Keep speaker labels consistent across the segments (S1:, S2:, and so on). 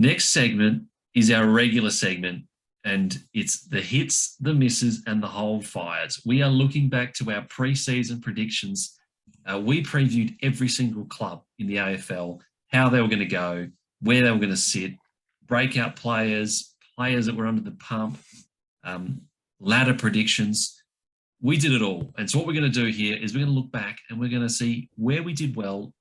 S1: Next segment is our regular segment, and it's the hits, the misses, and the hold fires. We are looking back to our pre-season predictions. We previewed every single club in the AFL, how they were going to go, where they were going to sit, breakout players, players that were under the pump, ladder predictions. We did it all. And so what we're going to do here is we're going to look back and we're going to see where we did well,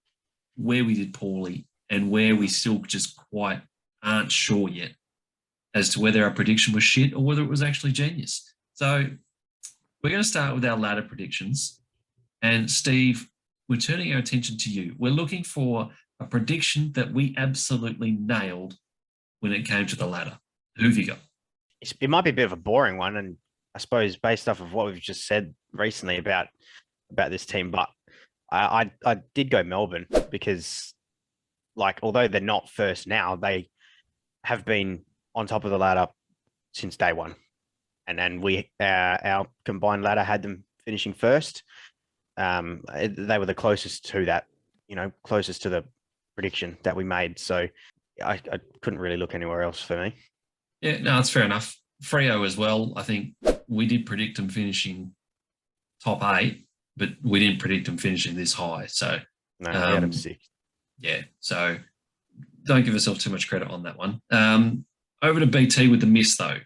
S1: where we did poorly, and where we still just quite aren't sure yet as to whether our prediction was shit or whether it was actually genius. So we're going to start with our ladder predictions. And Steve, we're turning our attention to you. We're looking for a prediction that we absolutely nailed when it came to the ladder. Who have you got?
S2: It might be a bit of a boring one, and I suppose based off of what we've just said recently about this team, but I did go Melbourne because, like, although they're not first now, they have been on top of the ladder since day one, and then our combined ladder had them finishing first. They were the closest to that, closest to the prediction that we made. So I couldn't really look anywhere else for me.
S1: Yeah, no, it's fair enough. Freo as well. I think we did predict them finishing top 8, but we didn't predict them finishing this high. So
S2: no, we had them 6.
S1: Yeah, so don't give yourself too much credit on that one. Over to BT with the miss, though.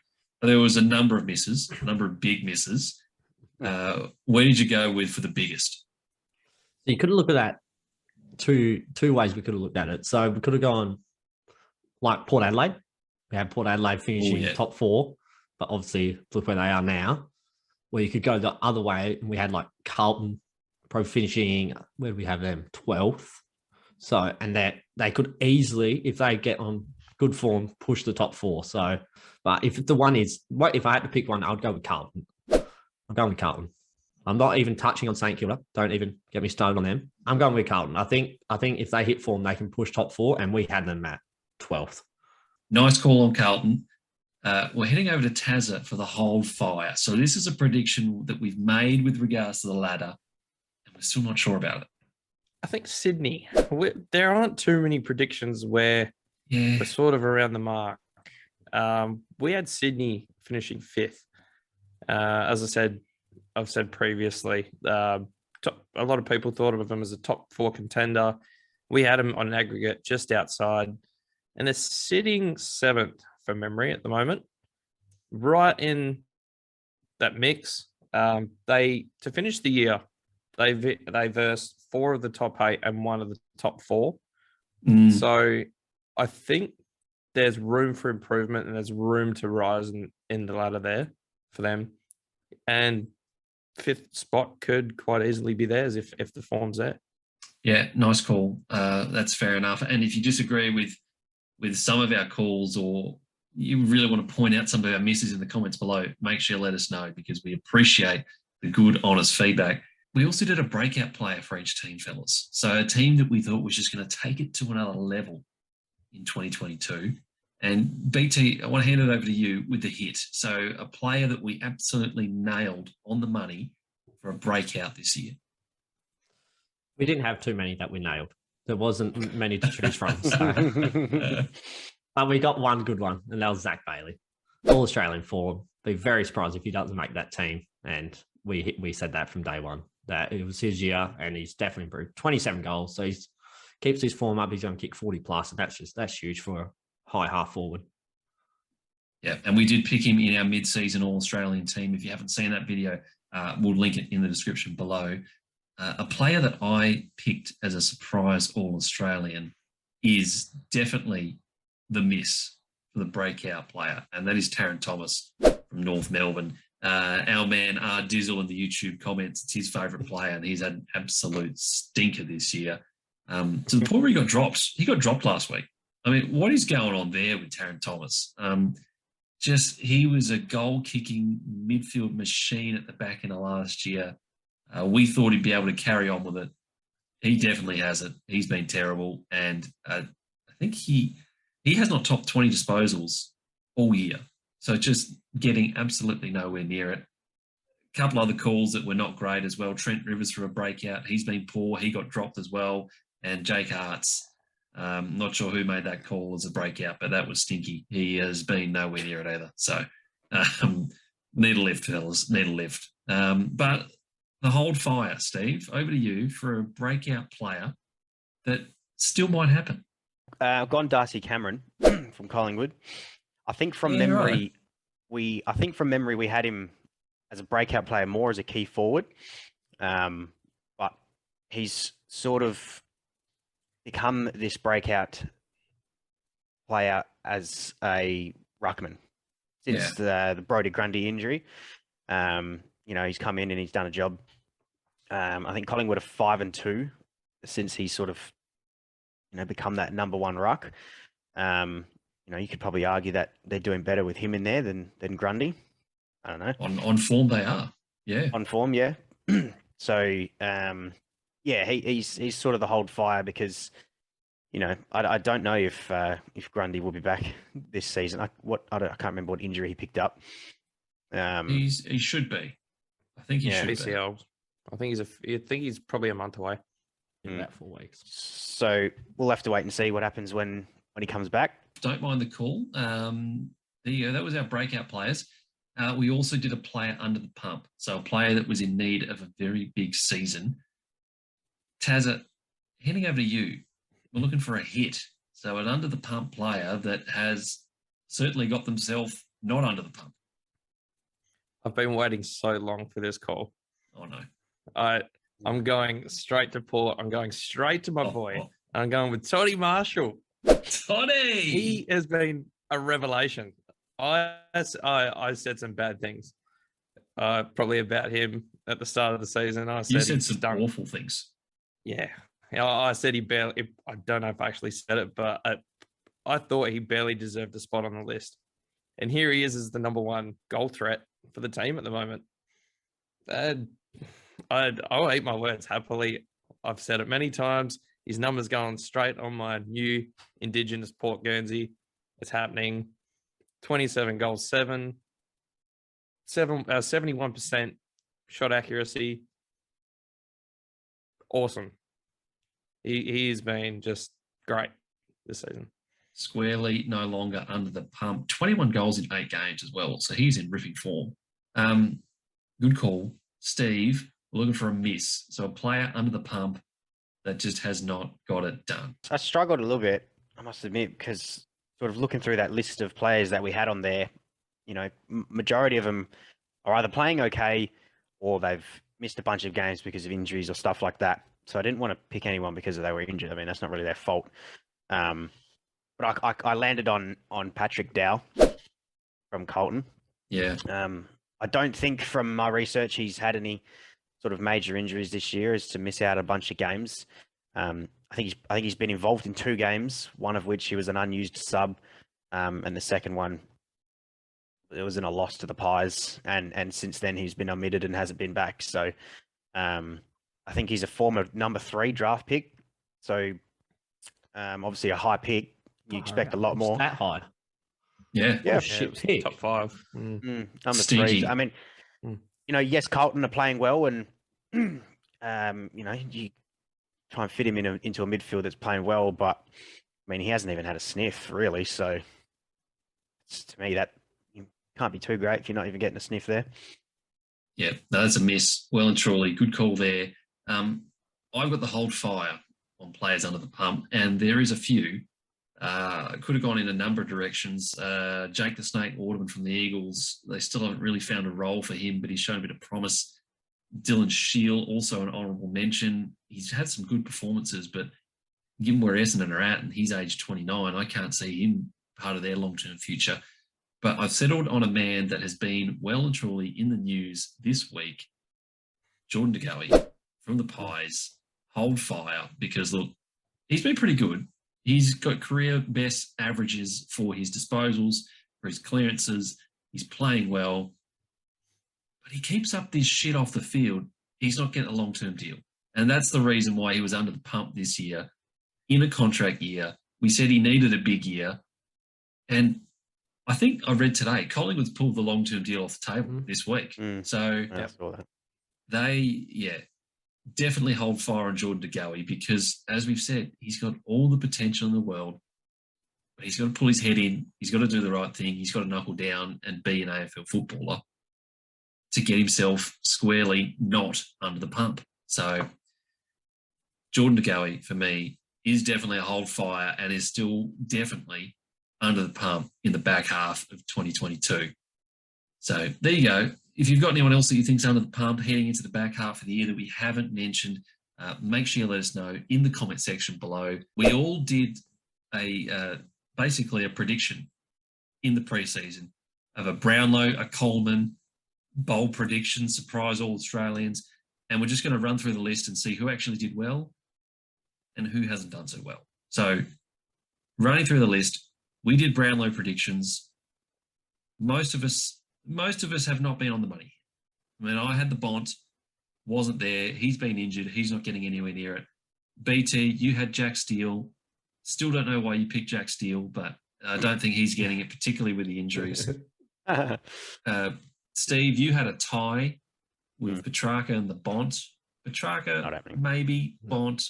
S1: There was a number of misses, a number of big misses. Where did you go with for the biggest?
S3: So you could have looked at that two ways we could have looked at it. So we could have gone like Port Adelaide. We had Port Adelaide finishing top 4, but obviously look where they are now. Where you could go the other way, and we had like Carlton probably finishing, where do we have them? 12th. So, and that they could easily, if they get on good form, push the top 4. So, but if the one is, if I had to pick one, I'd go with Carlton. I'm going with Carlton. I'm not even touching on St Kilda. Don't even get me started on them. I'm going with Carlton. I think if they hit form, they can push top 4, and we had them at 12th.
S1: Nice call on Carlton. We're heading over to Tazza for the hold fire. So this is a prediction that we've made with regards to the ladder, and we're still not sure about it.
S4: I think Sydney. There aren't too many predictions where we're sort of around the mark. We had Sydney finishing 5th. As I've said previously, a lot of people thought of them as a top 4 contender. We had them on an aggregate just outside, and they're sitting 7th from memory at the moment, right in that mix. To finish the year, they versed 4 of the top 8 and 1 of the top 4. So I think there's room for improvement and there's room to rise in the ladder there for them. And 5th spot could quite easily be theirs if the form's there.
S1: Yeah, nice call. That's fair enough. And if you disagree with some of our calls, or you really want to point out some of our misses in the comments below, make sure you let us know, because we appreciate the good, honest feedback. We also did a breakout player for each team, fellas. So a team that we thought was just going to take it to another level in 2022. And BT, I want to hand it over to you with the hit. So a player that we absolutely nailed on the money for a breakout this year.
S3: We didn't have too many that we nailed. There wasn't many to choose from. So. But we got one good one, and that was Zach Bailey. All Australian forward. Be very surprised if he doesn't make that team. And we said that from day one, that it was his year, and he's definitely improved. 27 goals. So he keeps his form up. He's going to kick 40 plus, and that's huge for a high half forward.
S1: Yeah, and we did pick him in our mid-season All-Australian team. If you haven't seen that video, we'll link it in the description below. A player that I picked as a surprise All-Australian is definitely the miss for the breakout player, and that is Tarrant Thomas from North Melbourne. Our man R Dizzle in the YouTube comments, it's his favourite player, and he's had an absolute stinker this year. To the point where he got dropped. He got dropped last week. I mean, what is going on there with Tarrant Thomas? He was a goal-kicking midfield machine at the back end of last year. We thought he'd be able to carry on with it. He definitely hasn't. He's been terrible, and I think he has not topped 20 disposals all year. So just getting absolutely nowhere near it. A couple other calls that were not great as well. Trent Rivers for a breakout. He's been poor. He got dropped as well. And Jake Hart's, Not sure who made that call as a breakout, but that was stinky. He has been nowhere near it either. So need a lift, fellas. Need a lift. But the hold fire, Steve, over to you for a breakout player that still might happen.
S2: I've gone Darcy Cameron from Collingwood. I think from memory, we had him as a breakout player more as a key forward. But he's sort of become this breakout player as a ruckman since the Brodie Grundy injury. He's come in and he's done a job. I think Collingwood are 5-2 since he's sort of, become that number one ruck. You could probably argue that they're doing better with him in there than Grundy. I don't know.
S1: On form they are. Yeah.
S2: On form, yeah. So, he's sort of the hold fire because, I don't know if Grundy will be back this season. I can't remember what injury he picked up.
S1: He should be. I think he should
S4: PCL.
S1: be.
S4: I think he's probably a month away.
S3: In about 4 weeks.
S2: So we'll have to wait and see what happens when he comes back.
S1: Don't mind the call. There you go. That was our breakout players. We also did a player under the pump. So a player that was in need of a very big season. Tazza, heading over to you. We're looking for a hit. So an under the pump player that has certainly got themselves not under the pump.
S4: I've been waiting so long for this call.
S1: Oh, no.
S4: I'm going straight to Port. I'm going straight to my boy. I'm going with Toddy Marshall.
S1: Toddy!
S4: He has been a revelation. I said some bad things probably about him at the start of the season.
S1: You said some awful things.
S4: Yeah. I said he barely, I don't know if I actually said it, but I thought he barely deserved a spot on the list. And here he is as the number one goal threat for the team at the moment. I'll eat my words happily. I've said it many times. His number's going straight on my new Indigenous Port Guernsey. It's happening. 27 goals, 71% shot accuracy. Awesome. He's been just great this season.
S1: Squarely no longer under the pump. 21 goals in 8 games as well. So he's in ripping form. Good call. Steve, we're looking for a miss. So a player under the pump that just has not got it done.
S2: I struggled a little bit, I must admit, because sort of looking through that list of players that we had on there, majority of them are either playing okay or they've missed a bunch of games because of injuries or stuff like that. So I didn't want to pick anyone because they were injured. I mean, that's not really their fault. But I landed on Patrick Dow from Carlton.
S1: Yeah.
S2: I don't think from my research he's had any sort of major injuries this year as to miss out a bunch of games. I think he's been involved in 2 games, one of which he was an unused sub, and the second one it was in a loss to the Pies, and since then he's been omitted and hasn't been back. So I think he's a former number 3 draft pick. So obviously a high pick. You expect a lot more.
S3: That high.
S1: Yeah.
S2: Yeah.
S3: Shit pick.
S4: Top 5.
S2: Number
S1: Stinky.
S2: 3. I mean, yes, Carlton are playing well, and you try and fit him into a midfield that's playing well, but I mean, he hasn't even had a sniff really. So to me, that you can't be too great if you're not even getting a sniff there.
S1: Yeah, no, that's a miss. Well and truly, good call there. I've got the hold fire on players under the pump, and there is a few. Could have gone in a number of directions. Jake the Snake Waterman from the Eagles, they still haven't really found a role for him, but he's shown a bit of promise. Dylan Shield, also an honourable mention. He's had some good performances, but given where Essendon are at, and he's age 29, I can't see him part of their long-term future. But I've settled on a man that has been well and truly in the news this week, Jordan De Goey from the Pies. Hold fire, because look, he's been pretty good. He's got career best averages for his disposals, for his clearances. He's playing well. But he keeps up this shit off the field. He's not getting a long-term deal. And that's the reason why he was under the pump this year, in a contract year. We said he needed a big year. And I think I read today, Collingwood's pulled the long-term deal off the table this week. So
S2: I saw that.
S1: definitely hold fire on Jordan De Goey because, as we've said, he's got all the potential in the world, but he's got to pull his head in. He's got to do the right thing. He's got to knuckle down and be an AFL footballer to get himself squarely not under the pump. So Jordan De Goey, for me, is definitely a hold fire and is still definitely under the pump in the back half of 2022. So there you go. If you've got anyone else that you think's under the pump heading into the back half of the year that we haven't mentioned, make sure you let us know in the comment section below. We all did basically a prediction in the preseason of a Brownlow, a Coleman, bold prediction, surprise all Australians, and we're just going to run through the list and see who actually did well and who hasn't done so well. So running through the list, we did Brownlow predictions. Most of us have not been on the money. I mean, I had the Bont, wasn't there. He's been injured. He's not getting anywhere near it. BT, you had Jack Steele. Still don't know why you picked Jack Steele, but I don't think he's getting it, particularly with the injuries. Steve, you had a tie with Petrarca and the Bont. Petrarca, maybe. Bont,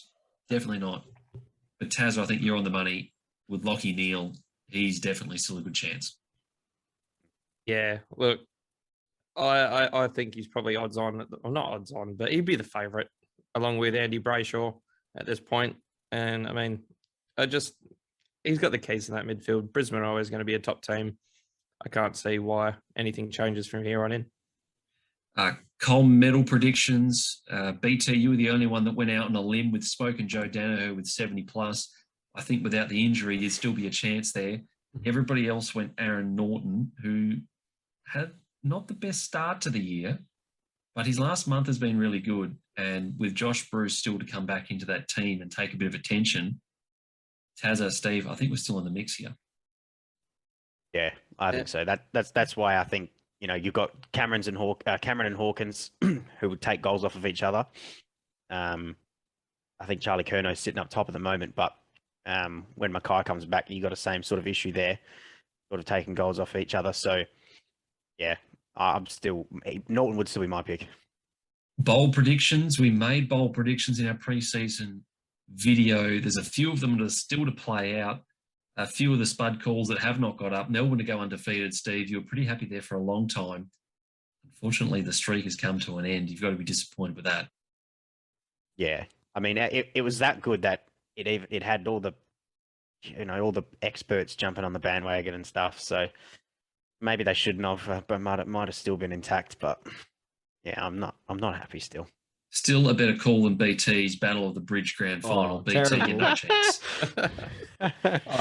S1: definitely not. But Taz, I think you're on the money with Lockie Neal. He's definitely still a good chance.
S4: Yeah, look, I think he's probably odds on. Well, not odds on, but he'd be the favourite along with Andy Brayshaw at this point. And I mean, he's got the keys in that midfield. Brisbane are always going to be a top team. I can't see why anything changes from here on in.
S1: Cole medal predictions. BT, you were the only one that went out on a limb with Spoke and Joe Danaher with 70 plus. I think without the injury, there'd still be a chance there. Everybody else went Aaron Norton, who had not the best start to the year, but his last month has been really good. And with Josh Bruce still to come back into that team and take a bit of attention, Tazza, Steve, I think we're still in the mix here.
S2: Yeah, I think so. That's why I think, you've got Cameron and Hawkins who would take goals off of each other. I think Charlie Curnow's sitting up top at the moment, but when Mackay comes back, you got the same sort of issue there, sort of taking goals off each other. So, yeah, Norton would still be my pick.
S1: Bold predictions. We made bold predictions in our preseason video. There's a few of them that are still to play out. A few of the spud calls that have not got up. Melbourne to go undefeated, Steve. You were pretty happy there for a long time. Unfortunately, the streak has come to an end. You've got to be disappointed with that.
S2: Yeah. I mean, it was that good that it had all the, all the experts jumping on the bandwagon and stuff. So maybe they shouldn't have, but might have still been intact. But yeah, I'm not happy still.
S1: Still a better call than BT's Battle of the Bridge Grand Final. BT, you no chance.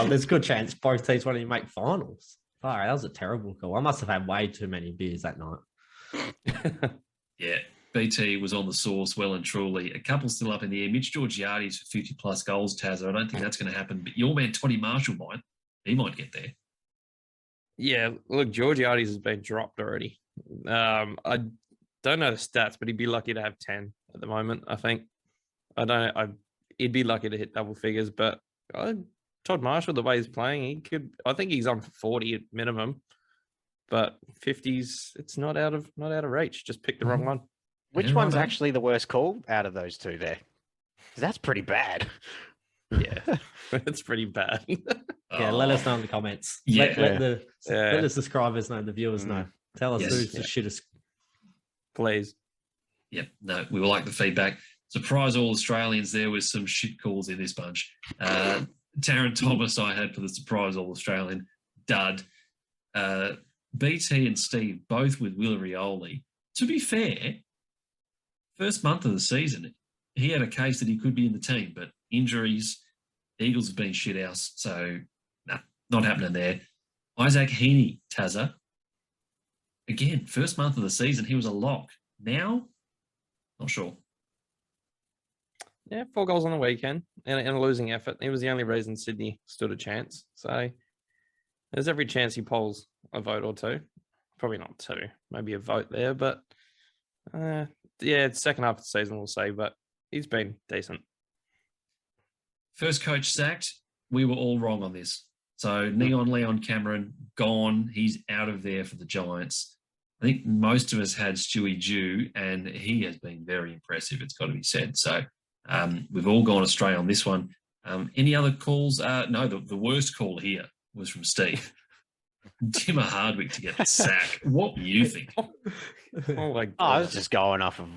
S3: There's a good chance both teams want to make finals. That was a terrible call. I must have had way too many beers that night.
S1: Yeah, BT was on the sauce well and truly. A couple still up in the air. Mitch Georgiades for 50 plus goals, Tazza. I don't think that's going to happen, but your man Toddy Marshall he might get there.
S4: Yeah, look, Georgiades has been dropped already. I don't know the stats, but he'd be lucky to have 10 at the moment, I think. He'd be lucky to hit double figures, but Todd Marshall, the way he's playing, I think he's on for 40 at minimum, but 50s, it's not out of reach. Just pick the wrong one.
S2: Which one's actually the worst call out of those two there? Because that's pretty bad.
S4: Yeah, it's pretty bad.
S3: Yeah, let us know in the comments.
S1: Yeah.
S3: Let the subscribers know, the viewers know. Tell us who's the shittest.
S4: Please.
S1: Yep, no, we will like the feedback. Surprise all Australians, there was some shit calls in this bunch. Taryn Thomas I had for the surprise all Australian dud. BT and Steve both with Willarioli. To be fair, first month of the season, he had a case that he could be in the team, but injuries, Eagles have been shit house, so not happening there. Isaac Heaney, Tazza. Again, first month of the season, he was a lock. Now, not sure.
S4: Yeah, 4 goals on the weekend and a losing effort. He was the only reason Sydney stood a chance. So there's every chance he polls a vote or two. Probably not 2, maybe a vote there. But it's second half of the season, we'll say. But he's been decent.
S1: First coach sacked. We were all wrong on this. So Leon Cameron, gone. He's out of there for the Giants. I think most of us had Stewie Dew, and he has been very impressive, it's got to be said. So we've all gone astray on this one. Any other calls? No, the worst call here was from Steve. Dimmer Hardwick to get the sack. What do you think?
S4: Oh my god!
S2: I was just going off of,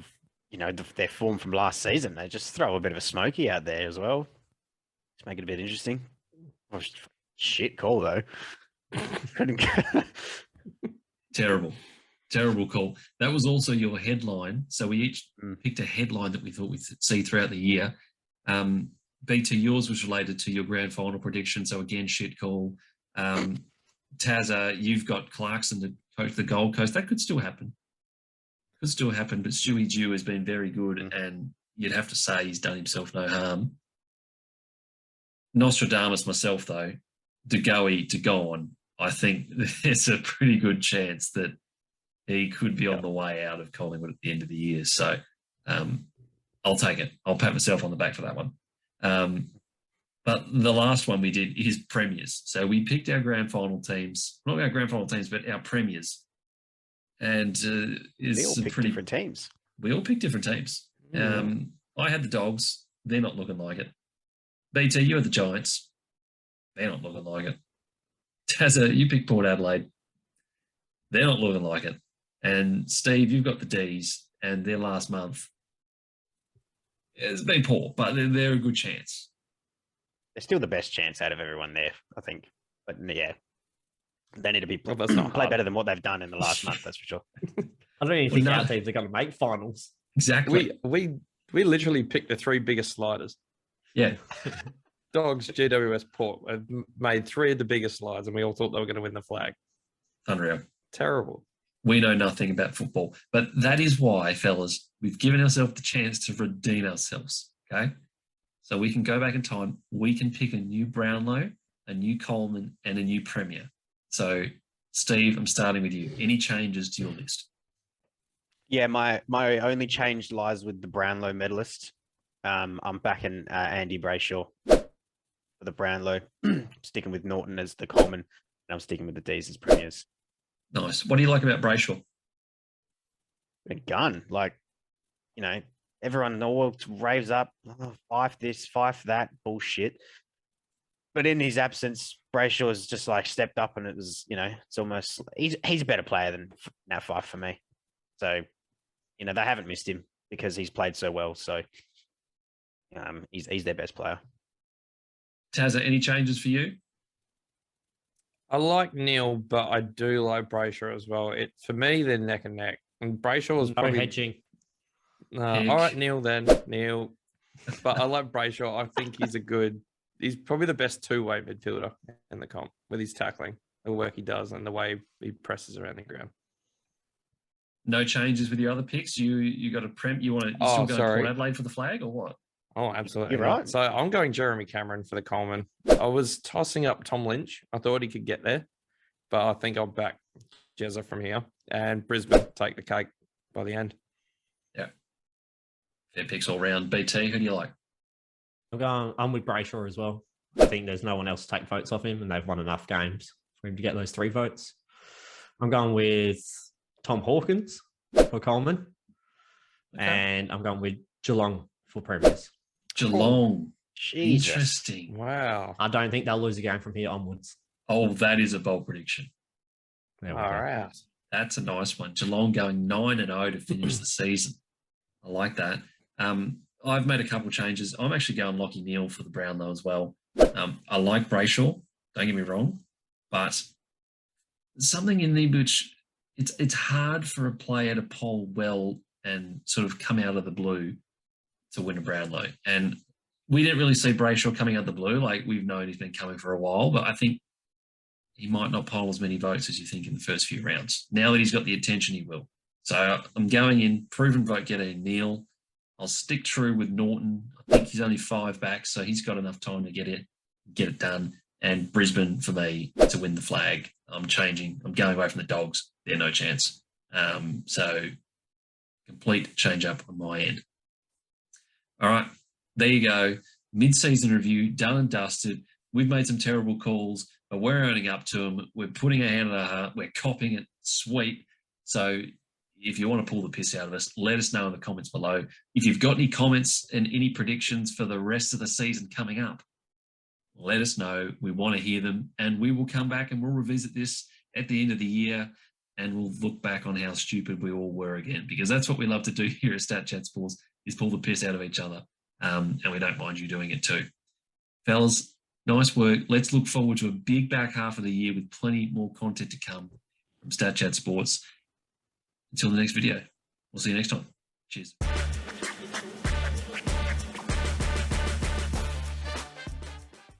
S2: their form from last season. They just throw a bit of a smoky out there as well. Just make it a bit interesting. Oh, shit call though.
S1: Terrible call. That was also your headline. So we each picked a headline that we thought we'd see throughout the year. BT, yours was related to your grand final prediction. So again, shit call. Tazza, you've got Clarkson to coach the Gold Coast. That could still happen. But Stewie Dew has been very good, and you'd have to say he's done himself no harm. Nostradamus myself, though, to go on, I think there's a pretty good chance that he could be on the way out of Collingwood at the end of the year. So I'll take it. I'll pat myself on the back for that one. But the last one we did is premiers. So we picked our grand final teams, not our grand final teams, but our premiers. And
S2: we all picked different teams.
S1: We all picked different teams. I had the Dogs. They're not looking like it. BT, you had the Giants. They're not looking like it. Tazza, you picked Port Adelaide. They're not looking like it. And Steve, you've got the D's, and their last month it's been poor, but they're a good chance.
S2: They're still the best chance out of everyone there, I think. But yeah, they need to be play better than what they've done in the last month. That's for sure.
S3: I don't even think our teams are going to make finals.
S1: Exactly.
S4: We literally picked the 3 biggest sliders.
S1: Yeah.
S4: Dogs, GWS, Port have made 3 of the biggest slides, and we all thought they were going to win the flag.
S1: Unreal.
S4: Terrible.
S1: We know nothing about football, but that is why, fellas, we've given ourselves the chance to redeem ourselves. Okay. So we can go back in time. We can pick a new Brownlow, a new Coleman, and a new Premier. So, Steve, I'm starting with you. Any changes to your list?
S2: Yeah, my only change lies with the Brownlow medalist. I'm backing Andy Brayshaw for the Brownlow. Sticking with Norton as the Coleman, and I'm sticking with the D's as Premiers.
S1: Nice. What do you like about Brayshaw?
S2: A gun. Everyone all raves up, Fife this, Fife that, bullshit. But in his absence, Brayshaw has just stepped up, and it was, it's almost he's a better player than Nat Fife for me. So, they haven't missed him because he's played so well. So, he's their best player.
S1: Tazza, any changes for you?
S4: I like Neil, but I do like Brayshaw as well. For me, they're neck and neck. And Brayshaw was probably
S3: hedging.
S4: All right, Neil. But I like Brayshaw. I think he's probably the best 2-way midfielder in the comp with his tackling, the work he does, and the way he presses around the ground.
S1: No changes with your other picks. You got a prem. You still go Port Adelaide for the flag or what?
S4: Oh, absolutely.
S2: You're right.
S4: So I'm going Jeremy Cameron for the Coleman. I was tossing up Tom Lynch. I thought he could get there, but I think I'll back Jezza from here, and Brisbane take the cake by the end.
S1: Yeah. Fair picks all round. BT, who do you like?
S3: I'm with Brayshaw as well. I think there's no one else to take votes off him, and they've won enough games for him to get those 3 votes. I'm going with Tom Hawkins for Coleman, and I'm going with Geelong for Premiers.
S1: Geelong.
S2: Jesus.
S1: Interesting.
S4: Wow.
S3: I don't think they'll lose a game from here onwards.
S1: Oh, that is a bold prediction.
S3: All
S4: right.
S1: That's a nice one. Geelong going 9-0 to finish the season. I like that. I've made a couple of changes. I'm actually going Lockie Neal for the Brownlow as well. I like Brayshaw, don't get me wrong, but something in there which it's hard for a player to poll well and sort of come out of the blue to win a Brownlow. And we didn't really see Brayshaw coming out of the blue. We've known he's been coming for a while, but I think he might not poll as many votes as you think in the first few rounds. Now that he's got the attention, he will. So I'm going in proven vote getter Neil. I'll stick true with Norton. I think he's only 5 back, so he's got enough time to get it done. And Brisbane for me to win the flag. I'm changing. I'm going away from the Dogs. They're no chance. So complete change up on my end. All right, there you go. Mid-season review, done and dusted. We've made some terrible calls, but we're owning up to them. We're putting our hand on our heart. We're copying it. Sweet. So if you want to pull the piss out of us, let us know in the comments below. If you've got any comments and any predictions for the rest of the season coming up, let us know. We want to hear them, and we will come back and we'll revisit this at the end of the year, and we'll look back on how stupid we all were again, because that's what we love to do here at Stat Chat Sports, is pull the piss out of each other. And we don't mind you doing it too. Fellas, nice work. Let's look forward to a big back half of the year with plenty more content to come from Stat Chat Sports. Until the next video, we'll see you next time. Cheers.